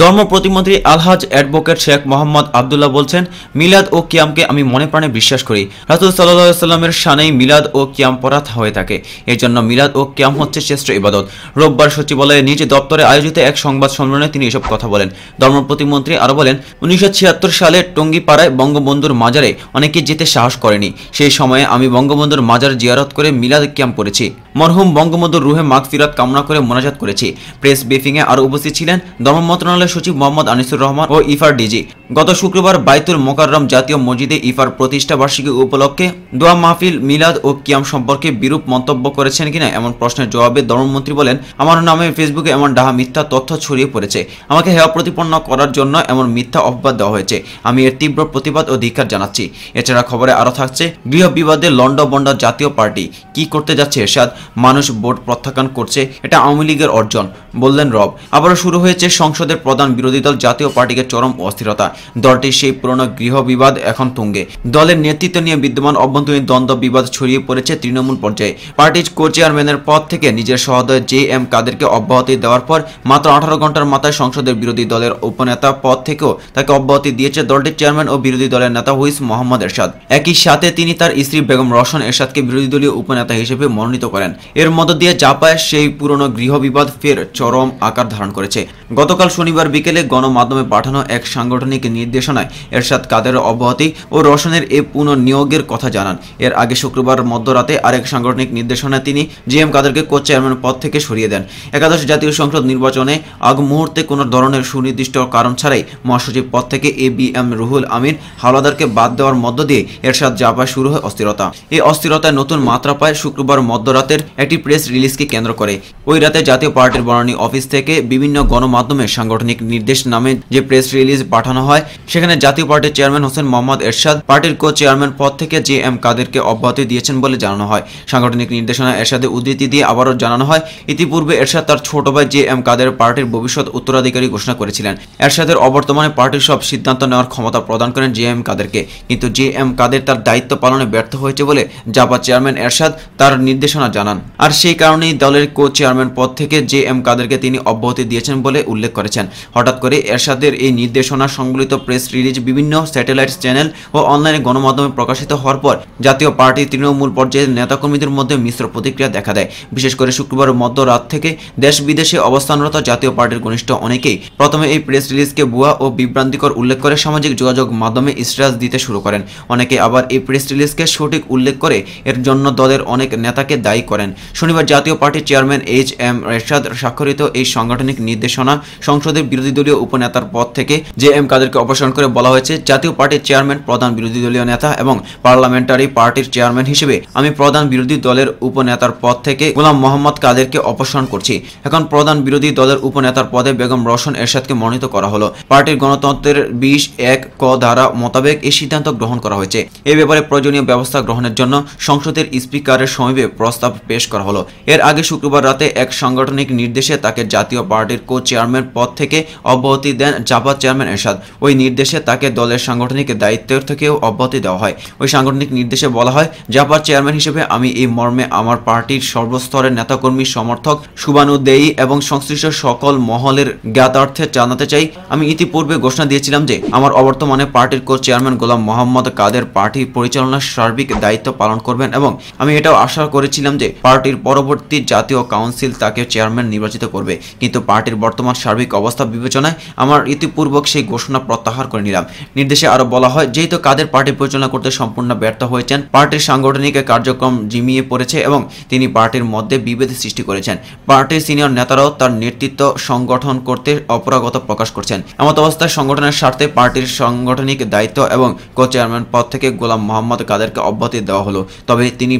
ধর্ম প্রতিমন্ত্রী আলহাজ অ্যাডভোকেট শেখ মোহাম্মদ আবদুল্লাহ বলছেন, মিলাদ ও কিয়ামকে আমি মনে প্রাণে বিশ্বাস করি। রাসূল সাল্লাল্লাহু আলাইহি ওয়াসাল্লামের শানেই মিলাদ ও কিয়াম পড়া হয়ে থাকে। এর জন্য মিলাদ ও কিয়াম হচ্ছে শ্রেষ্ঠ ইবাদত। রোববার সচিবালয়ে নিজ দপ্তরে আয়োজিত এক সংবাদ সম্মেলনে তিনি এসব কথা বলেন। ধর্ম প্রতিমন্ত্রী আরও বলেন, 1976 সালে টঙ্গীপাড়ায় বঙ্গবন্ধুর মাজারে অনেকে যেতে সাহস করেনি। সেই সময়ে আমি বঙ্গবন্ধুর মাজার জিয়ারত করে মিলাদ কিয়াম পড়েছি। মরহুম বঙ্গবন্ধুর রুহে মাগফিরাত কামনা করে মোনাজাত করেছি। প্রেস ব্রিফিংয়ে আরও উপস্থিত ছিলেন ধর্ম মন্ত্রণালয়ের সচিব মোহাম্মদ আনিসুর রহমান ও ইফার ডিজি। গত শুক্রবার বাইতুল মোকাররম জাতীয় মসজিদে ইফার প্রতিষ্ঠা বার্ষিকী উপলক্ষে দোয়া মাহফিল, মিলাদ ও কিয়াম সম্পর্কে বিরূপ মন্তব্য করেছেন কিনা এমন প্রশ্নের জবাবে ধর্মমন্ত্রী বলেন, আমার নামে ফেসবুকে এমন ডাহা মিথ্যা তথ্য ছড়িয়ে পড়েছে। আমাকে হেয় প্রতিপন্ন করার জন্য এমন মিথ্যা অপবাদ দেওয়া হয়েছে। আমি এর তীব্র প্রতিবাদ ও ধিক্কার জানাচ্ছি। এছাড়া খবরে আরও থাকছে, গৃহ বিবাদে লন্ডভন্ড জাতীয় পার্টি কি করতে যাচ্ছে এরশাদ? মানুষ ভোট প্রত্যাখ্যান করছে, এটা আওয়ামী লীগের অর্জন, বললেন রব। আবারও শুরু হয়েছে সংসদের প্রধান বিরোধী দল জাতীয় পার্টিকে চরম অস্থিরতা। দলটির সেই পুরনো গৃহ বিবাদ এখন তুঙ্গে। দলের নেতৃত্ব নিয়ে বিদ্যমান অভ্যন্তরীণ দ্বন্দ্ব বিবাদ ছড়িয়ে পড়েছে তৃণমূল পর্যায়ে। পার্টির কো চেয়ারম্যানের পদ থেকে নিজের সহোদর JM কাদেরকে অব্যাহতি দেওয়ার পর মাত্র 18 ঘন্টার মাথায় সংসদের বিরোধী দলের উপনেতা পদ থেকেও তাকে অব্যাহতি দিয়েছে দলটির চেয়ারম্যান ও বিরোধী দলের নেতা হুইস মোহাম্মদ এরশাদ। একই সাথে তিনি তার স্ত্রী বেগম রওশন এরশাদকে বিরোধী দলীয় উপনেতা হিসেবে মনোনীত করেন। এর মধ্য দিয়ে চাপায় সেই পুরনো গৃহ বিবাদ ফের চরম আকার ধারণ করেছে। গতকাল শনিবার বিকেলে গণমাধ্যমে পাঠানো এক সাংগঠনিক নির্দেশনায় এরশাদ কাদেরের অব্যাহতি ও রওশনের এ পুনর্নিয়োগের কথা জানান। এর আগে শুক্রবার মধ্যরাতে আরেক সাংগঠনিক নির্দেশনায় তিনি JM কাদেরকে কো চেয়ারম্যান পদ থেকে সরিয়ে দেন। একাদশ জাতীয় সংসদ নির্বাচনে আগ মুহূর্তে কোনো ধরনের সুনির্দিষ্ট কারণ ছাড়াই মহাসচিব পদ থেকে ABM রুহুল আমিন হাওলাদারকে বাদ দেওয়ার মধ্য দিয়ে এরশাদ জাপায় শুরু হয় অস্থিরতা। এই অস্থিরতায় নতুন মাত্রা পায় শুক্রবার মধ্যরাতের একটি প্রেস রিলিজকে কেন্দ্র করে। ওই রাতে জাতীয় পার্টির বনানী অফিস থেকে বিভিন্ন গণমাধ্যমে সাংগঠনিক নির্দেশ নামে যে প্রেস রিলিজ পাঠানো হয়, সেখানে জাতীয় পার্টির চেয়ারম্যান হোসেন মোহাম্মদ এরশাদ পার্টির কো চেয়ারম্যান পদ থেকে JM কাদেরকে অব্যাহতি দিয়েছেন বলে জানানো হয়। সাংগঠনিক নির্দেশনা এরশাদের উদ্ধৃতি দিয়ে আবারও জানানো হয়, ইতিপূর্বে এরশাদ তার ছোট ভাই JM কাদের পার্টির ভবিষ্যৎ উত্তরাধিকারী ঘোষণা করেছিলেন। এরশাদের অবর্তমানে পার্টির সব সিদ্ধান্ত নেওয়ার ক্ষমতা প্রদান করেন JM কাদেরকে, কিন্তু JM কাদের তার দায়িত্ব পালনে ব্যর্থ হয়েছে বলে জাপা চেয়ারম্যান এরশাদ তার নির্দেশনা জানান। আর সেই কারণেই দলের কো চেয়ারম্যান পদ থেকে JM কাদেরকে তিনি অব্যাহতি দিয়েছেন বলে উল্লেখ করেছেন। হঠাৎ করে এরশাদের এই নির্দেশনা সংবলিত প্রেস রিলিজ বিভিন্ন স্যাটেলাইট চ্যানেল ও অনলাইনে গণমাধ্যমে প্রকাশিত হওয়ার পর জাতীয় পার্টি তৃণমূল পর্যায়ের নেতাকর্মীদের মধ্যে মিশ্র প্রতিক্রিয়া দেখা দেয়। বিশেষ করে শুক্রবার মধ্যরাত থেকে দেশ বিদেশে অবস্থানরত জাতীয় পার্টির ঘনিষ্ঠ অনেকেই প্রথমে এই প্রেস রিলিজকে ভুয়া ও বিভ্রান্তিকর উল্লেখ করে সামাজিক যোগাযোগ মাধ্যমে স্ট্যাটাস দিতে শুরু করেন। অনেকে আবার এই প্রেস রিলিজকে সঠিক উল্লেখ করে এর জন্য দলের অনেক নেতাকে দায়ী করেন। শনিবার জাতীয় পার্টির চেয়ারম্যান HM এরশাদ স্বাক্ষরিত এই সাংগঠনিক নির্দেশনা সংসদের বিরোধী দলীয় উপনেতার পদ থেকে JM কাদেরকে অপসারণ করে বলা হয়েছে, জাতীয় পার্টির চেয়ারম্যান, প্রধান বিরোধী দলীয় নেতা এবং পার্লামেন্টারি পার্টির চেয়ারম্যান হিসেবে আমি প্রধান বিরোধী দলের উপনেতার পদ থেকে গোলাম মোহাম্মদ কাদেরকে অপসারণ করছি। এখন প্রধান বিরোধী দলের উপনেতার পদে বেগম রওশন এরশাদকে মনোনীত করা হলো। পার্টির গণতন্ত্রের 20(1) ক ধারা মোতাবেক এই সিদ্ধান্ত গ্রহণ করা হয়েছে। এ ব্যাপারে প্রয়োজনীয় ব্যবস্থা গ্রহণের জন্য সংসদের স্পিকারের সমীপে প্রস্তাব পেশ করা হলো। এর আগে শুক্রবার রাতে এক সাংগঠনিক নির্দেশে তাকে জাতীয় পার্টির কো চেয়ারম্যান পদ থেকে অব্যাহতি দেন জাপা চেয়ারম্যান এরশাদ। ওই নির্দেশে তাকে দলের সাংগঠনিক দায়িত্বের থেকেও অব্যাহতি দেওয়া হয়। ওই সাংগঠনিক নির্দেশে বলা হয়, জাপার চেয়ারম্যান হিসেবে আমি এই মর্মে আমার পার্টির সর্বস্তরের নেতাকর্মী, সমর্থক, শুভানুদেয়ী এবং সংশ্লিষ্ট সকল মহলের জ্ঞাতার্থে জানাতে চাই, আমি ইতিপূর্বে ঘোষণা দিয়েছিলাম যে আমার অবর্তমানে পার্টির কো চেয়ারম্যান গোলাম মোহাম্মদ কাদের পার্টি পরিচালনার সার্বিক দায়িত্ব পালন করবেন এবং আমি এটাও আশা করেছিলাম যে পার্টির পরবর্তী জাতীয় কাউন্সিল তাকে চেয়ারম্যান নির্বাচিত করবে, কিন্তু পার্টির বর্তমান সার্বিক অবস্থা বিবেচনায় আমার ইতিপূর্বক সেই ঘোষণা প্রত্যাহার করে নিলাম। নির্দেশে আরো বলা হয়, যেহেতু কাদের পার্টি পরিচালনা করতে সম্পূর্ণ ব্যর্থ হয়েছেন, পার্টির সাংগঠনিক কার্যক্রম জিমিয়ে পড়েছে এবং তিনি পার্টির মধ্যে বিভেদ সৃষ্টি করেছেন। পার্টির সিনিয়র নেতারাও তার নেতৃত্ব সংগঠন করতে অপারগতা প্রকাশ করছেন। এমত অবস্থায় সংগঠনের স্বার্থে পার্টির সাংগঠনিক দায়িত্ব এবং কো চেয়ারম্যান পদ থেকে গোলাম মোহাম্মদ কাদেরকে অব্যাহতি দেওয়া হলো। তবে তিনি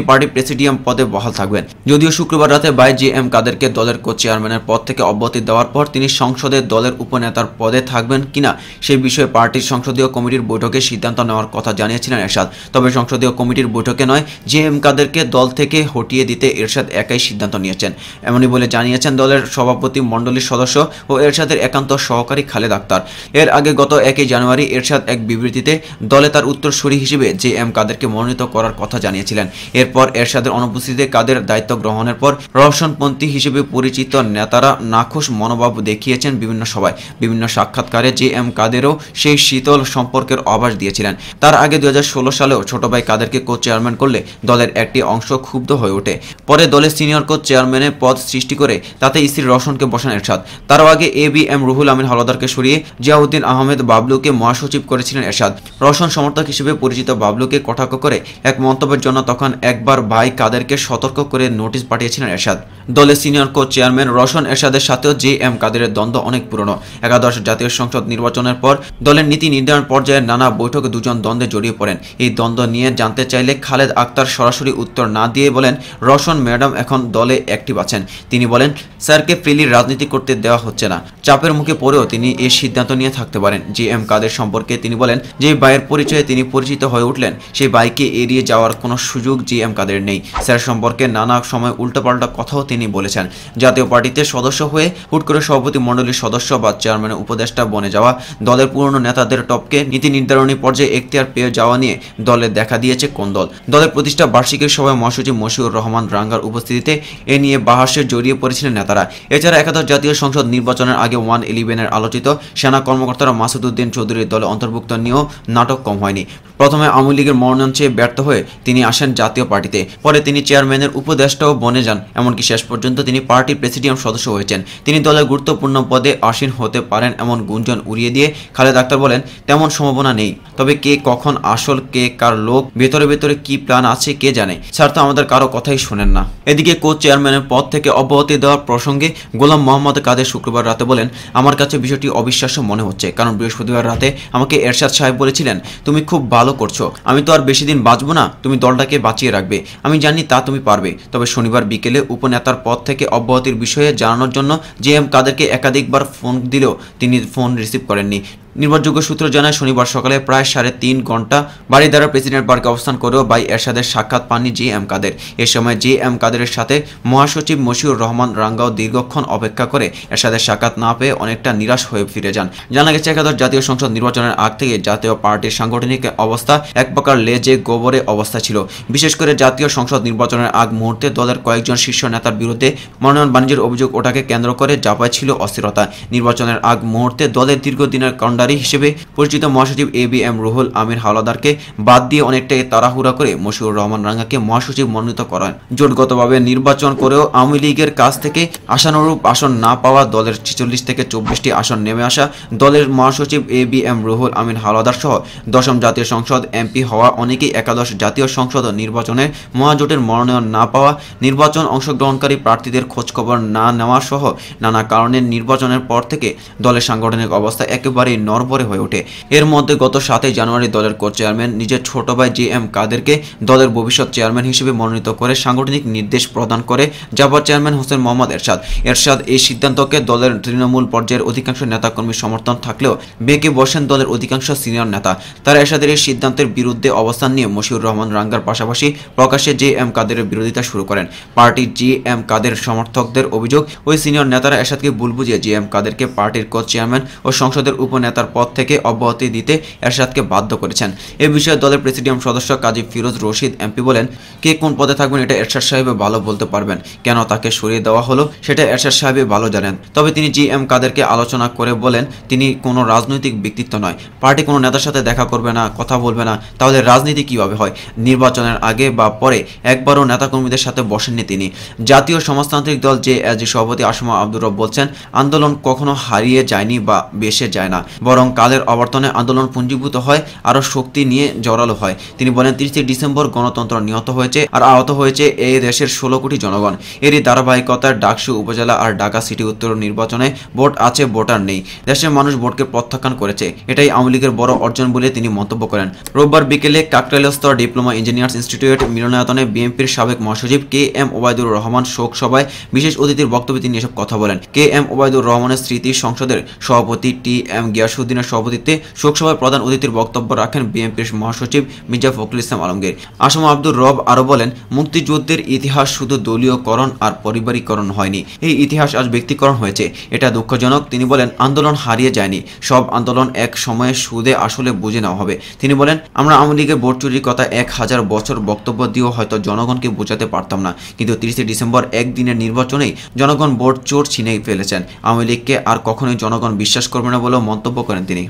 পার্টির প্রেসিডিয়াম পদে বহাল থাকবেন। যদিও শুক্রবার রাতে JM কাদেরকে দলের কো চেয়ারম্যানের পদ থেকে অব্যাহতি দেওয়ার পর তিনি সংসদে দলের উপনেতার পদে থাকবেন কিনা সেই বিষয়ে পার্টির সংসদীয় কমিটির বৈঠকে সিদ্ধান্ত নেওয়ার কথা জানিয়েছিলেন এরশাদ। তবে সংসদীয় কমিটির বৈঠকে নয়, JM কাদেরকে দল থেকে হটিয়ে দিতে এরশাদ একাই সিদ্ধান্ত নিয়েছেন। এমনই বলে জানিয়েছেন দলের সভাপতি মণ্ডলীর সদস্য ও এরশাদের একান্ত সহকারী খালেদ আক্তার। এর আগে গত 1 জানুয়ারি এরশাদ এক বিবৃতিতে দলে তার উত্তরসূরি হিসেবে JM কাদেরকে মনোনীত করার কথা জানিয়েছিলেন। এরপর এরশাদের অনুপস্থিতিতে কাদের দায়িত্ব গ্রহণের পর রওশনপন্থী হিসেবে পরিচিত নেতারা নাখোশ মনোভাব দেখিয়েছেন বিভিন্ন সভায়। বিভিন্ন সাক্ষাৎকারে জে এম কাদেরও সেই শীতল সম্পর্কের আভাস দিয়েছিলেন। তার আগে 2016 সালেও ছোট ভাই কাদেরকে কোচ চেয়ারম্যান করলে দলের একটি অংশ ক্ষুব্ধ হয়ে ওঠে। পরে দলের সিনিয়র কোচ চেয়ারম্যানের পদ সৃষ্টি করে তাতে স্ত্রী রওশনকে বসান এরশাদ। তারও আগে এবিএম রুহুল আমিন হাওলাদারকে সরিয়ে জিয়াউদ্দিন আহমেদ বাবলুকে মহাসচিব করেছিলেন এরশাদ। রওশন সমর্থক হিসেবে পরিচিত বাবলুকে কটাক্ষ করে এক মন্তব্যের জন্য তখন একবার ভাই কাদেরকে সতর্ক করে নোটিশ পাঠিয়েছিলেন এরশাদ। দলের সিনিয়র কোচ চেয়ারম্যান রওশন এরশাদের সাথেও জে এম কাদেরের দ্বন্দ্ব অনেক পুরনো। একাদশ জাতীয় সংসদ নির্বাচনের পর দলের নীতি নির্ধারণ পর্যায়ে নানা বৈঠকে দুজন দ্বন্দ্বে জড়িয়ে পড়েন। এই দ্বন্দ্ব নিয়ে জানতে চাইলে খালেদ আক্তার সরাসরি উত্তর না দিয়ে বলেন, রওশন ম্যাডাম এখন দলে অ্যাক্টিভ আছেন। তিনি বলেন, স্যারকে ফ্রিলি রাজনীতি করতে দেওয়া হচ্ছে না। চাপের মুখে পড়েও তিনি এই সিদ্ধান্ত নিয়ে থাকতে পারেন। জে এম কাদের সম্পর্কে তিনি বলেন, যে ভাইয়ের পরিচয়ে তিনি পরিচিত হয়ে উঠলেন সেই ভাইকে এড়িয়ে যাওয়ার কোনো সুযোগ জে এম কাদের নেই। স্যার সম্পর্কে নানা সময় উল্টোপাল্টা কথাও তিনি বলেছেন। জাতীয় পার্টিতে সদস্য হয়ে হুট করে সভাপতি মণ্ডলীর সদস্য বা চেয়ারম্যানের উপদেষ্টা বনে যাওয়া, দলের পুরনো নেতাদের টপকে নীতি নির্ধারণী পর্যায়ে এখতিয়ার পেয়ে যাওয়া নিয়ে দলে দেখা দিয়েছে কোন্দল। দলের প্রতিষ্ঠা বার্ষিকীর সভায় মহাসচিব মশিউর রহমান রাঙ্গার উপস্থিতিতে এ নিয়ে বাহাসে জড়িয়ে পড়েছিলেন নেতারা। এছাড়া একাদশ জাতীয় সংসদ নির্বাচনের আগে 111-এর আলোচিত সেনা কর্মকর্তারা মাসুদ উদ্দিন চৌধুরীর দলে অন্তর্ভুক্ত নিয়েও নাটক কম হয়নি। প্রথমে আওয়ামী লীগের মনোনয়ন চেয়ে ব্যর্থ হয়ে তিনি আসেন জাতীয় পার্টিতে। পরে তিনি চেয়ারম্যানের উপদেষ্টাও বনে যান। এমনকি শেষ পর্যন্ত তিনি পার্টির প্রেসিডিয়াম সদস্য হয়েছেন। তিনি দলের গুরুত্বপূর্ণ পদে আসীন হতে পারেন এমন গুঞ্জন উড়িয়ে দিয়ে খালেদ আক্তার বলেন, তেমন সম্ভাবনা নেই। তবে কে কখন আসল, কে কার লোক, ভেতরে ভেতরে কি প্ল্যান আছে কে জানে। স্যার তো আমাদের কারো কথাই শোনেন না। এদিকে কোচ চেয়ারম্যানের পদ থেকে অব্যাহতি দেওয়ার প্রসঙ্গে গোলাম মোহাম্মদ কাদের শুক্রবার রাতে বলেন, আমার কাছে বিষয়টি অবিশ্বাস্য মনে হচ্ছে, কারণ বৃহস্পতিবার রাতে আমাকে এরশাদ সাহেব বলেছিলেন, তুমি খুব ভালো করছো, আমি তো আর বেশি দিন বাঁচবো না, তুমি দলটাকে বাঁচিয়ে রাখবে, আমি জানি তা তুমি পারবে। তবে শনিবার বিকেলে উপনেতার পদ থেকে অব্যাহতির বিষয়ে জানানোর জন্য জে এম কাদেরকে একাধিকবার ফোন দিলেও তিনি ফোন রিসিভ করেননি। নির্ভরযোগ্য সূত্র জানায়, শনিবার সকালে প্রায় 3.5 ঘন্টা বাড়িধারা প্রেসিডেন্ট পার্কে অবস্থান করেও ভাই এরশাদের সাক্ষাৎ পাননি জে এম কাদের। এ সময় জে এম কাদেরের সাথে মহাসচিব মশিউর রহমান রাঙ্গাও দীর্ঘক্ষণ অপেক্ষা করে এরশাদের সাক্ষাৎ না পেয়ে অনেকটা নিরাশ হয়ে ফিরে যান। জানা গেছে, একাদশ জাতীয় সংসদ নির্বাচনের আগ থেকে জাতীয় পার্টির সাংগঠনিক অবস্থা এক প্রকার লেজে গোবরে অবস্থা ছিল। বিশেষ করে জাতীয় সংসদ নির্বাচনের আগ মুহূর্তে দলের কয়েকজন শীর্ষ নেতার বিরুদ্ধে মনোনয়ন বাণিজ্যের অভিযোগ ওটাকে কেন্দ্র করে জাপায় ছিল অস্থিরতা। নির্বাচনের আগ মুহূর্তে দলের দীর্ঘদিনের হিসেবে পরিচিত মহাসচিব এবিএম রুহুল আমিন হাওলাদারকে বাদ দিয়ে অনেকটাই তাড়াহুড়া করে মশিউর রহমান রাঙ্গাকে মহাসচিব মনোনীত করেন। জোটগতভাবে নির্বাচন করেও আওয়ামী লীগের কাছ থেকে আশানুরূপ আসন না পাওয়া দলের 46 থেকে 24টি আসন নেমে আসা দলের মহাসচিব এবিএম রুহুল আমিন হাওলাদার সহ দশম জাতীয় সংসদ এমপি হওয়া অনেকেই একাদশ জাতীয় সংসদ নির্বাচনে মহাজোটের মনোনয়ন না পাওয়া, নির্বাচন অংশগ্রহণকারী প্রার্থীদের খোঁজখবর না নেওয়া সহ নানা কারণে নির্বাচনের পর থেকে দলের সাংগঠনিক অবস্থা একেবারেই নড়বড়ে হয়ে ওঠে। এর মধ্যে গত 7 জানুয়ারি দলের কোচ চেয়ারম্যান নিজের ছোট ভাই জে এম কাদেরকে দলের ভবিষ্যৎ চেয়ারম্যান হিসেবে মনোনীত করে সাংগঠনিক নির্দেশ প্রদান করে জাপার চেয়ারম্যান হোসেন মোহাম্মদ এরশাদ। এই সিদ্ধান্তকে দলের তৃণমূল পর্যায়ের অধিকাংশ নেতাকর্মী সমর্থন থাকলেও বেঁকে বসেন দলের অধিকাংশ সিনিয়র নেতা। তারা এরশাদের এই সিদ্ধান্তের বিরুদ্ধে অবস্থান নিয়ে মশিউর রহমান রাঙ্গার পাশাপাশি প্রকাশ্যে জে এম কাদেরের বিরোধিতা শুরু করেন। পার্টির জে এম কাদের সমর্থকদের অভিযোগ, ওই সিনিয়র নেতারা এরশাদকে ভুল বুঝিয়ে জে এম কাদেরকে পার্টির কোচ চেয়ারম্যান ও সংসদের উপনেতার পদ থেকে অব্যাহতি দিতে এরশাদকে বাধ্য করেছেন। এ বিষয়ে দলের প্রেসিডিয়াম সদস্য কাজী ফিরোজ রশিদ এমপি বলেন, কে কোন পদে থাকবেন এটা এরশাদ সাহেব ভালো বলতে পারবেন, কেন তাকে সরিয়ে দেওয়া হলো সেটা এরশাদ সাহেব ভালো জানেন। তবে তিনি জি এম কাদেরকে আলোচনা করে বলেন, তিনি কোনো রাজনৈতিক ব্যক্তিত্ব নয়, পার্টি কোনো নেতার সাথে দেখা করবে না, কথা বলবে না, তাহলে রাজনীতি কিভাবে হয়? নির্বাচনের আগে বা পরে একবারও নেতাকর্মীদের সাথে বসেননি তিনি। জাতীয় সমাজতান্ত্রিক দল জেএসজি সভাপতি আসমা আব্দুর রব বলছেন, আন্দোলন কখনো হারিয়ে যায়নি বা বেসে যায় না, বরং কালের অবর্তনে আন্দোলন পুঞ্জীভূত হয়, আরও শক্তি নিয়ে জোরালো হয়। তিনি বলেন, 30 ডিসেম্বর গণতন্ত্র নিহত হয়েছে আর আহত হয়েছে এই দেশের 16 কোটি জনগণ। এরই ধারাবাহিকতায় ডাকসু উপজেলা আর ঢাকা সিটি উত্তর নির্বাচনে ভোট আছে, ভোটার নেই। দেশের মানুষ ভোটকে প্রত্যাখ্যান করেছে, এটাই আওয়ামী লীগের বড় অর্জন বলে তিনি মন্তব্য করেন। রোববার বিকেলে কাকরাইলস্থ ডিপ্লোমা ইঞ্জিনিয়ার্স ইনস্টিটিউট মিলনায়তনে বিএনপির সাবেক মহাসচিব কে এম ওবায়দুর রহমান শোক সভায় বিশেষ অতিথির বক্তব্যে তিনি এসব কথা বলেন। কে এম ওবায়দুর রহমানের স্মৃতি সংসদের সভাপতি টি এম গিয়াসুদ্দিন শামসুদ্দিনের সভাপতিত্বে শোকসভায় প্রধান অতিথির বক্তব্য রাখেন বিএনপির মহাসচিব মির্জা ফখরুল ইসলাম আলমগীর। আসম আব্দুর রব আরও বলেন, মুক্তিযুদ্ধের ইতিহাস শুধু দলীয়করণ আর পারিবারিকরণ হয়নি, এই ইতিহাস আজ ব্যক্তিকরণ হয়েছে। এটা দুঃখজনক। তিনি বলেন, আন্দোলন হারিয়ে যায়নি, সব আন্দোলন এক সময়ে সুদে আসলে বুঝে নেওয়া হবে। তিনি বলেন, আমরা আওয়ামী লীগের ভোট চুরির কথা 1000 বছর বক্তব্য দিয়েও হয়তো জনগণকে বোঝাতে পারতাম না, কিন্তু 30 ডিসেম্বর একদিনের নির্বাচনেই জনগণ ভোট চোর ছিনিয়ে ফেলেছেন। আওয়ামী লীগকে আর কখনোই জনগণ বিশ্বাস করবে না বলেও মন্তব্য করেন তিনি।